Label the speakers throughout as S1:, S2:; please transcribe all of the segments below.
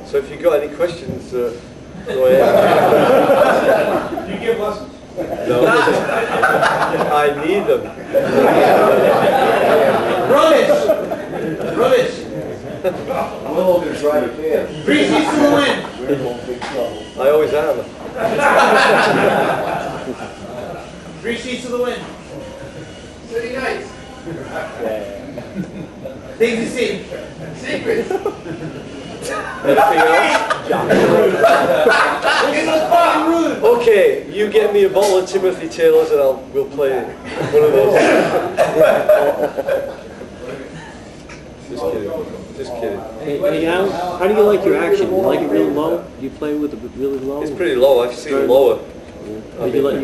S1: So if you've got any questions, go ahead.
S2: Do you give lessons?
S1: No. I need them.
S3: Rubbish! Rubbish!
S4: We're all going to try to can.
S3: 3 seats to the wind!
S4: We're in big trouble.
S1: I always am.
S3: 3 seats to the wind.
S4: City nights.
S3: Things to see.
S4: Secrets.
S1: Anything else? Okay, you get me a bottle of Timothy Taylor's and we'll play one of those. Just kidding. Just kidding.
S5: Hey, Al, how do you like your action? You like it real low? Do you play with it really low?
S1: It's pretty low. I've seen lower.
S5: You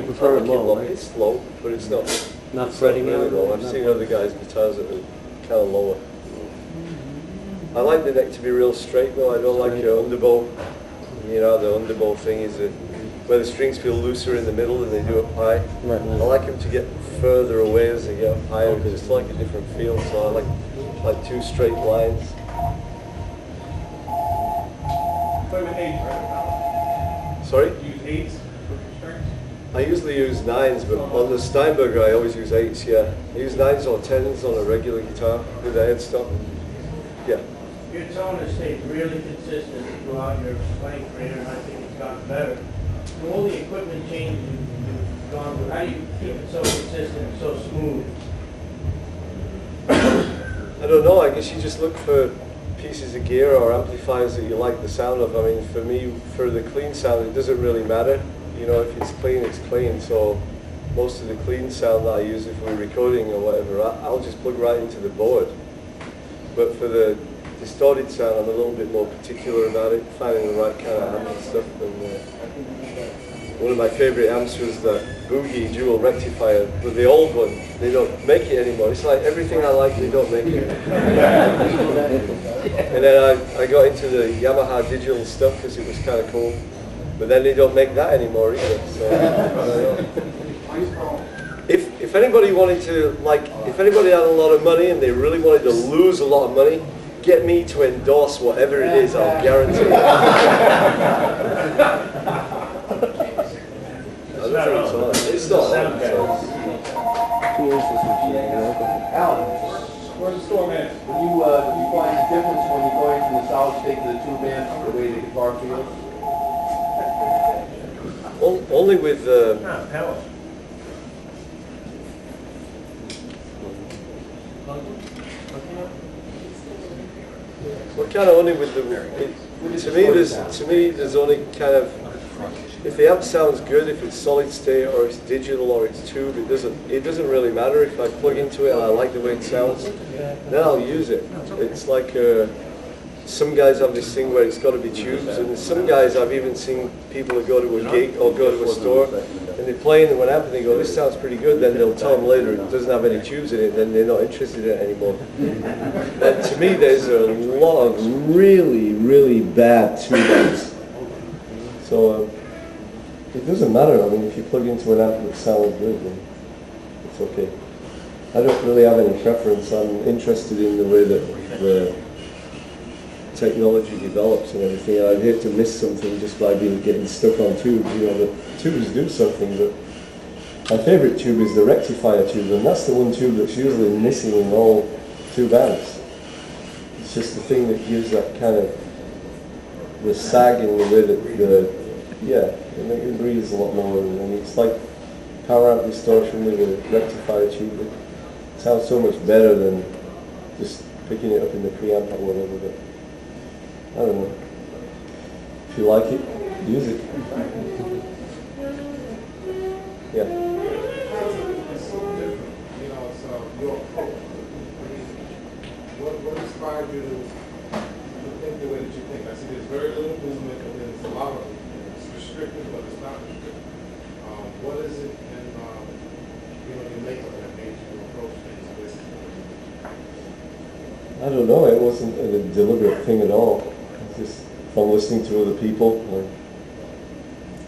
S5: prefer it low, right?
S1: It's low, but it's not.
S5: Not fretting
S1: really
S5: out?
S1: low. I've seen other guys' guitars that are kind of lower. I like the neck to be real straight though. I don't like your underbow. You know, the underbow thing is where the strings feel looser in the middle than they do up high.
S5: Right.
S1: I like them to get further away as they get up higher because it's like a different feel. So I like 2 straight lines.
S2: Play with 8, right?
S1: Sorry?
S2: You use 8s for strings?
S1: I usually use 9s, but on the Steinberger I always use 8s, yeah. I use 9s or 10s on a regular guitar with the headstock. Yeah.
S6: Your tone has stayed really consistent throughout your playing career, and I think it's gotten better. From all the equipment changes you've gone through, how do you keep it so consistent and so smooth?
S1: I don't know, I guess you just look for pieces of gear or amplifiers that you like the sound of. I mean, for me, for the clean sound, it doesn't really matter. You know, if it's clean, it's clean. So most of the clean sound that I use if we're recording or whatever, I'll just plug right into the board. But for the distorted sound, I'm a little bit more particular about it, finding the right kind of amp and stuff. And one of my favorite amps was the Boogie dual rectifier, but the old one. They don't make it anymore. It's like everything I like, they don't make it. And then I got into the Yamaha digital stuff because it was kind of cool. But then they don't make that anymore either. So, if anybody wanted to, if anybody had a lot of money and they really wanted to lose a lot of money, get me to endorse whatever it is, I'll guarantee it. I don't think it's on. It's not on.
S4: Alan, where's the storm at? Do you find the difference when you're going from the solid state to the tube amp, the way the guitar feels?
S1: Only with
S6: Power.
S1: well, kind of only with the. To me, there's only kind of. If the amp sounds good, if it's solid state or it's digital or it's tube, it doesn't really matter. If I plug into it and I like the way it sounds, then I'll use it. It's like some guys have this thing where it's got to be tubes, and some guys I've even seen people who go to a gig or go to a store and they play in one amp and they go, this sounds pretty good. Then they'll tell them later it doesn't have any tubes in it. Then they're not interested in it anymore. And to me, there's a lot of really, really bad tube amps. So. It doesn't matter. I mean, if you plug into an amp that sounds good, then it's okay. I don't really have any preference. I'm interested in the way that the technology develops and everything. I'd hate to miss something just by getting stuck on tubes. You know, the tubes do something, but my favorite tube is the rectifier tube, and that's the one tube that's usually missing in all tube amps. It's just the thing that gives that kind of the sag in the way that it breathes a lot more, and it's like power amp distortion with a rectifier tube. It sounds so much better than just picking it up in the preamp or whatever, but I don't know. If you like it, use it. Yeah.
S2: It's so different, you know, so your approach. What inspired you to think the way that you think? I see there's very little movement, and there's a lot of restricted, but it's not restricted. What is it in your makeup that made you approach things this way?
S1: I don't know. It wasn't a deliberate thing at all. It's just from listening to other people, like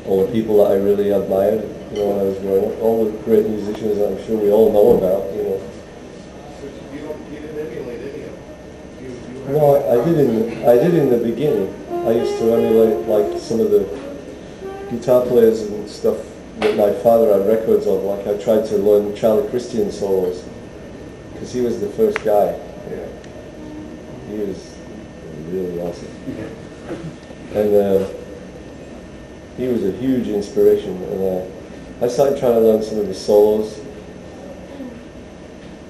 S1: all the people that I really admired, you know, when I was growing up, all the great musicians that I'm sure we all know about, you know.
S2: So you didn't emulate any of them?
S1: No, I did in the beginning. I I used to emulate like some of the guitar players and stuff that my father had records of. Like I tried to learn Charlie Christian solos because he was the first guy. Yeah. He was really awesome, and he was a huge inspiration. And I started trying to learn some of his solos,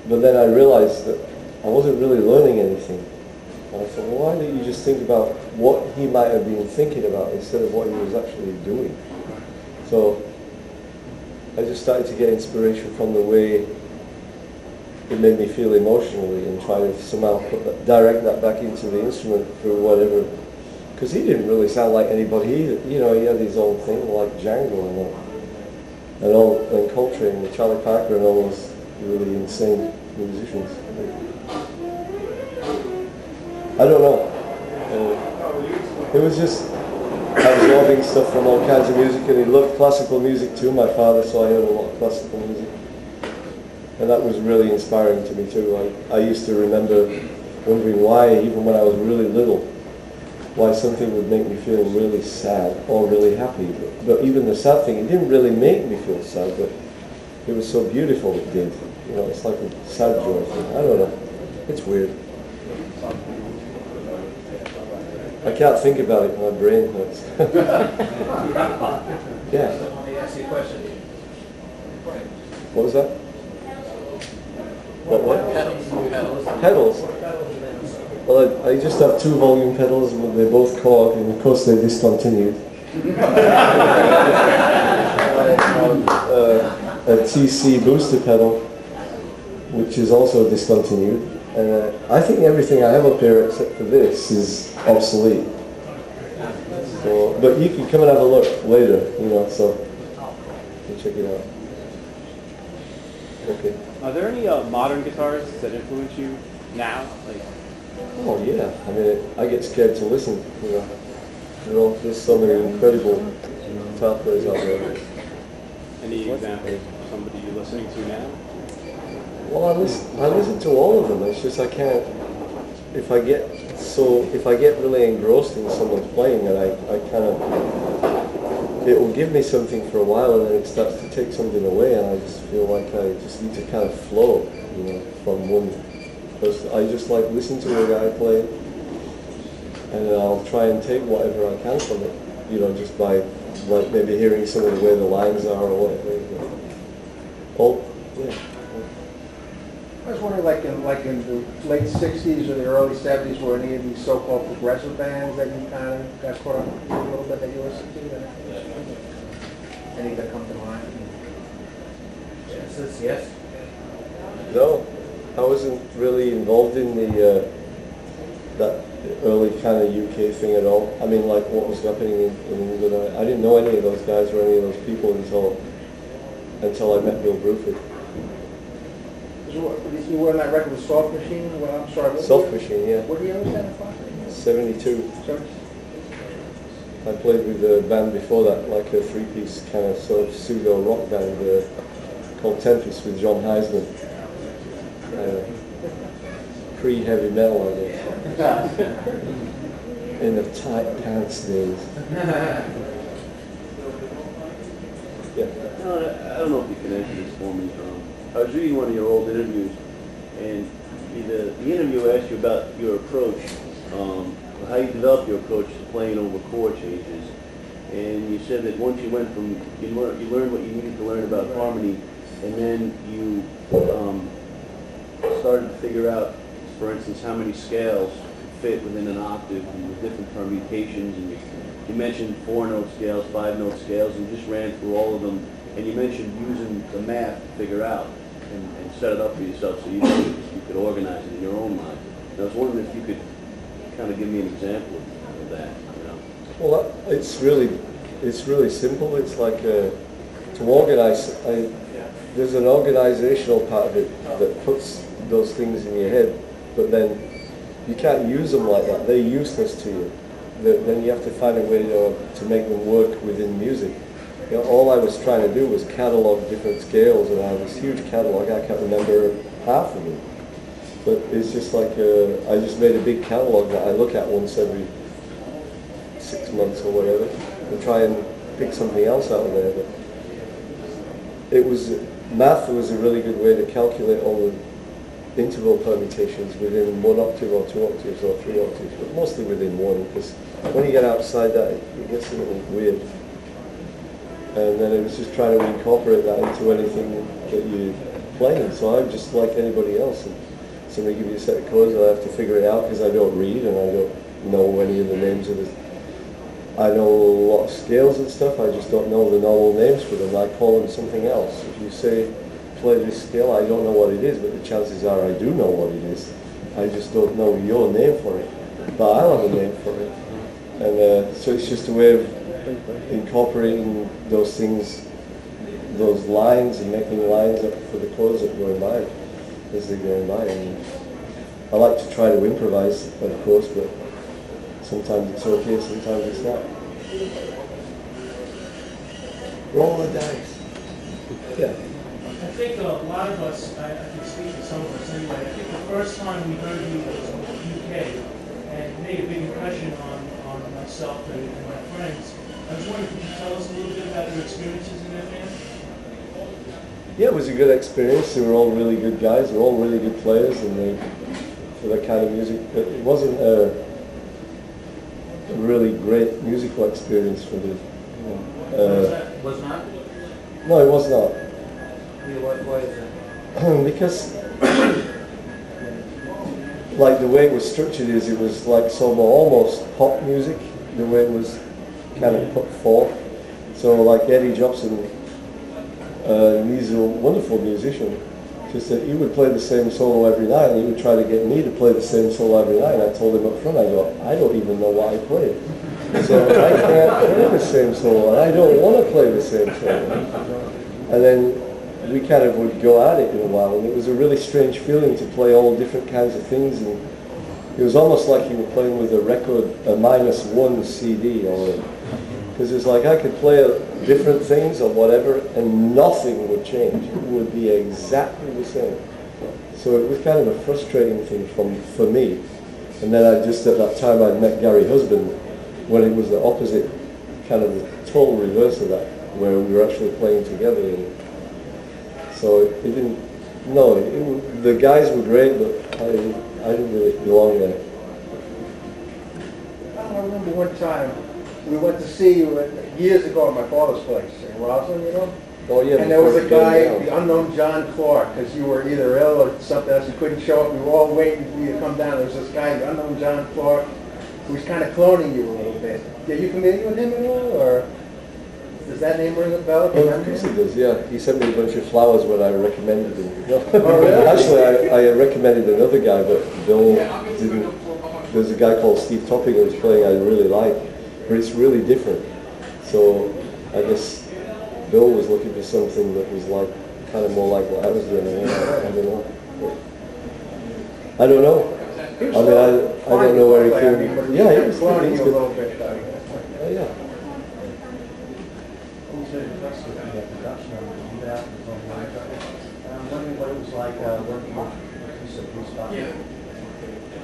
S1: but then I realized that I wasn't really learning anything. And I thought, well, why don't you just think about what he might have been thinking about instead of what he was actually doing? So I just started to get inspiration from the way it made me feel emotionally and try to somehow direct that back into the instrument through whatever. Because he didn't really sound like anybody. He had his own thing like Django and Coltrane and Charlie Parker and all those really insane musicians. I don't know. It was just absorbing stuff from all kinds of music, and he loved classical music too, my father, so I heard a lot of classical music. And that was really inspiring to me too. I used to remember wondering why, even when I was really little, why something would make me feel really sad or really happy. But even the sad thing, it didn't really make me feel sad, but it was so beautiful it did. You know, it's like a sad joy thing. I don't know. It's weird. I can't think about it, my brain hurts. Yeah.
S3: Let me ask you a question.
S1: What was that? What? Pedals. Well, I just have 2 volume pedals, but they're both Korg, and of course they're discontinued. A TC booster pedal, which is also discontinued. I think everything I have up here except for this is obsolete. So, but you can come and have a look later, you know, so you check it out. Okay.
S7: Are there any modern guitars that influence you now? Like,
S1: oh yeah, I mean, I get scared to listen, you know. There's so many incredible guitar players out there.
S7: any examples of somebody you're listening to now?
S1: Well, I listen to all of them. It's just I can't. If I get really engrossed in someone's playing, and I kind of, it will give me something for a while, and then it starts to take something away, and I just feel like I just need to kind of flow, you know, from one person. I just like listen to a guy play, and then I'll try and take whatever I can from it, you know, just by like maybe hearing some of the way the lines are or whatever. Oh, yeah.
S4: I was wondering, like in the late '60s or the early '70s, were any of these so-called progressive bands that you kind of got caught up with a little bit that you listened to? Any that come to mind?
S3: Yes.
S1: No, I wasn't really involved in the that early kind of UK thing at all. I mean, like what was happening in England. I didn't know any of those guys or any of those people until I met Bill Bruford.
S4: You were on that record with Soft Machine? Well, I'm sorry.
S1: Soft Machine, yeah.
S4: What year was that?
S1: 72.
S4: Sorry?
S1: I played with a band before that, like a three-piece kind of sort of pseudo-rock band called Tempest with John Heisman. Pre-heavy metal, I guess. In the tight pants days. Yeah.
S8: I don't know if you can answer this for me. I was reading one of your old interviews, and the interview asked you about your approach, how you developed your approach to playing over chord changes. And you said that once you went from, you learned what you needed to learn about harmony, and then you started to figure out, for instance, how many scales could fit within an octave and the different permutations. And you mentioned 4-note scales, 5-note scales, and just ran through all of them. And you mentioned using the math to figure out and set it up for yourself so you could organize it in your own mind. And I was wondering if you could kind of give me an example of that. You know?
S1: Well, it's really simple. It's like to organize. There's an organizational part of it that puts those things in your head, but then you can't use them like that. They're useless to you. Then you have to find a way to make them work within music. You know, all I was trying to do was catalog different scales, and I have this huge catalog. I can't remember half of them. But it's just like I just made a big catalog that I look at once every 6 months or whatever, and try and pick something else out of there. But math was a really good way to calculate all the interval permutations within 1 octave or 2 octaves or 3 octaves, but mostly within 1, because when you get outside that, it gets a little weird. And then it was just trying to incorporate that into anything that you're playing. So I'm just like anybody else. And somebody give me a set of chords, I have to figure it out because I don't read and I don't know any of the names of the. I know a lot of scales and stuff. I just don't know the normal names for them. I call them something else. If you say play this scale, I don't know what it is, but the chances are I do know what it is. I just don't know your name for it. But I'll have a name for it. And so it's just a way of incorporating those things, those lines, and making lines up for the chords that go in by as they go in by. And I like to try to improvise, of course, but sometimes it's okay, sometimes it's not. Roll the dice. Yeah.
S6: I think a lot of us, I can speak to some of us anyway, I think the first time we heard you was in the UK, and it made a big impression on myself and my friends. I was wondering if you could tell us a little bit about your experiences in that band?
S1: Yeah, it was a good experience. They were all really good guys. They were all really good players, and for that kind of music. But it wasn't a really great musical experience for me.
S3: Was not?
S1: No, it was not.
S3: Why is that?
S1: Because like the way it was structured is it was like some almost pop music, the way it was kind of put forth. So like Eddie Jobson, he's a wonderful musician, just that he would play the same solo every night, and he would try to get me to play the same solo every night. And I told him up front, I go, I don't even know what I play. So I can't play the same solo, and I don't want to play the same solo. And then we kind of would go at it in a while, and it was a really strange feeling to play all different kinds of things, and it was almost like you were playing with a record, a -1 CD, or because it's like I could play different things or whatever, and nothing would change. It would be exactly the same. So it was kind of a frustrating thing for me. And then at that time I'd met Gary Husband, when it was the opposite, kind of the total reverse of that, where we were actually playing together. And so it didn't, no, the guys were great, but I didn't really belong there.
S4: I remember one time, we went to see you years ago at my father's place in Roslyn, you know?
S1: Oh yeah.
S4: And there was a
S1: before
S4: guy,
S1: it came
S4: the unknown John Clark, because you were either ill or something else, you couldn't show up, we were all waiting for you to come down. There was this guy, the unknown John Clark, who was kind of cloning you a little bit. Are you familiar with him at all, or does that name ring a bell?
S1: down. Oh, of course he does, yeah. He sent me a bunch of flowers when I recommended him.
S4: Oh, really?
S1: Actually, I recommended another guy, but Bill didn't. There's a guy called Steve Topping who's playing I really like, but it's really different. So I guess Bill was looking for something that was like kind of more like what I was doing. I don't know. I don't know. I mean, I don't know where he came. Yeah, he was
S4: cloning
S1: he's
S4: you a
S1: good.
S4: little bit.
S1: Oh, yeah.
S4: I'm wondering what it was like working with Bruce Scott.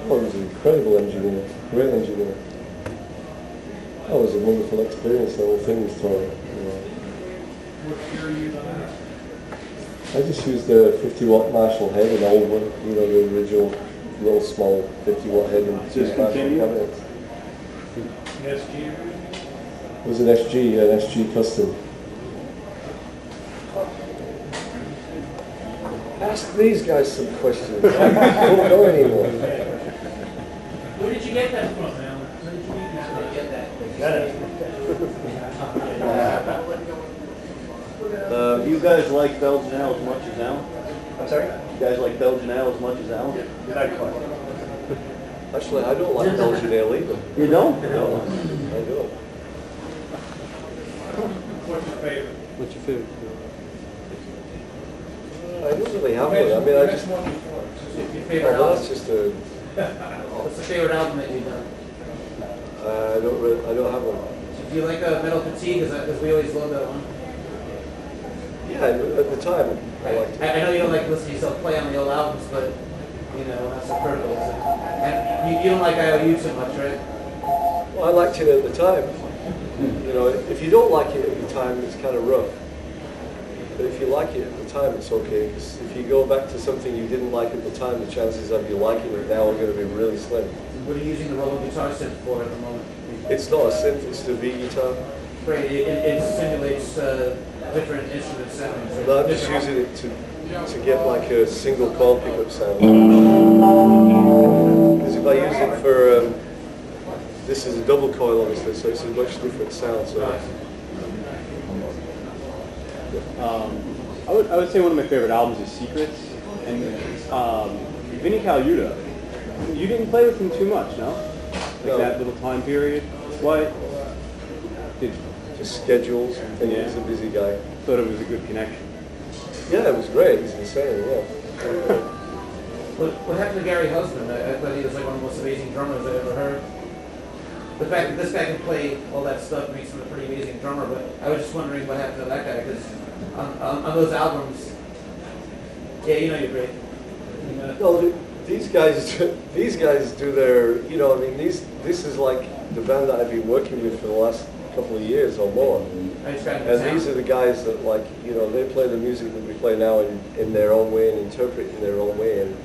S1: Oh, he was an incredible engineer, great engineer. That was a wonderful experience, the whole thing was taught. I just used a 50-watt Marshall head, an old one, you know, the original little small 50-watt head and just Marshall cabinets.
S6: SG?
S1: It was an SG custom. Ask these guys some questions. I don't know anymore.
S6: Where did you get that from, Alan? Where did you get that?
S8: You guys like Belgian ale as much as Alan?
S4: I'm sorry?
S8: You guys like Belgian ale as much as Alan?
S1: Actually, I don't like Belgian ale either.
S8: You don't?
S1: No, I don't.
S6: What's your favorite?
S5: What's your favorite?
S1: I don't really have one. I mean, I just.
S3: Your favorite
S1: Oh,
S3: album?
S1: that's just a.
S3: What's the favorite album that you've done?
S1: I don't have one.
S3: Do you like Metal Fatigue? Because we always love that one.
S1: Yeah, at the time I liked it.
S3: I know you don't like listening to yourself play on the old albums, but you know, that's so critical. And you don't like IOU so much, right?
S1: Well, I liked it at the time. You know, if you don't like it at the time, it's kind of rough. But if you like it at the time, it's okay. Because if you go back to something you didn't like at the time, the chances of you liking it now are going to be really slim.
S3: What are you using the roller guitar synth for at the moment?
S1: It's not a synth, it's the V guitar.
S3: Great, it simulates different instrument sounds.
S1: But I'm just using it to get like a single chord pickup sound. Because if I use it for, this is a double coil obviously, so it's a much different sound. So.
S7: I would say one of my favorite albums is Secrets, and Vinnie Colaiuta. You didn't play with him too much, no? Like
S1: No.
S7: that little time period. Why?
S1: Just schedules. I think
S7: Yeah.
S1: he's a busy guy.
S7: Thought it was a good connection.
S1: Yeah, it was great. He's insane. Yeah.
S3: What happened to Gary Husband? I thought he was like one of the most amazing drummers I've ever heard. The fact that this guy can play all that stuff makes him a pretty amazing drummer, but I was just wondering what happened to that guy, because on those albums, yeah, you know you're great.
S1: No, these guys do their, you know, I mean, this is like the band that I've been working with for the last couple of years or more.
S3: I just got
S1: And these are the guys that, like, you know, they play the music that we play now in their own way and interpret it in their own way. And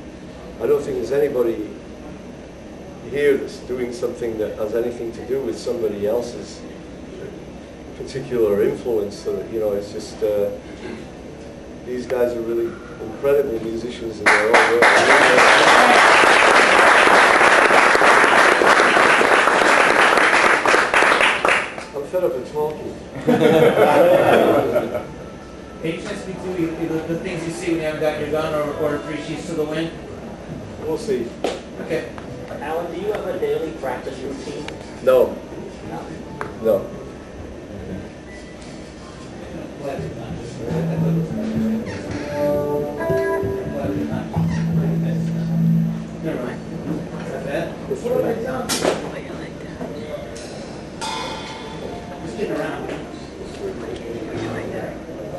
S1: I don't think there's anybody here that's doing something that has anything to do with somebody else's particular influence. So that, you know, it's just, these guys are really incredible musicians in their own way. I'm fed up of talking.
S3: Can you just speak to the things you see when you haven't got your gun or 3 sheets to the wind?
S1: We'll see.
S3: Okay.
S9: Alan, do you have a daily practice routine?
S1: No. No.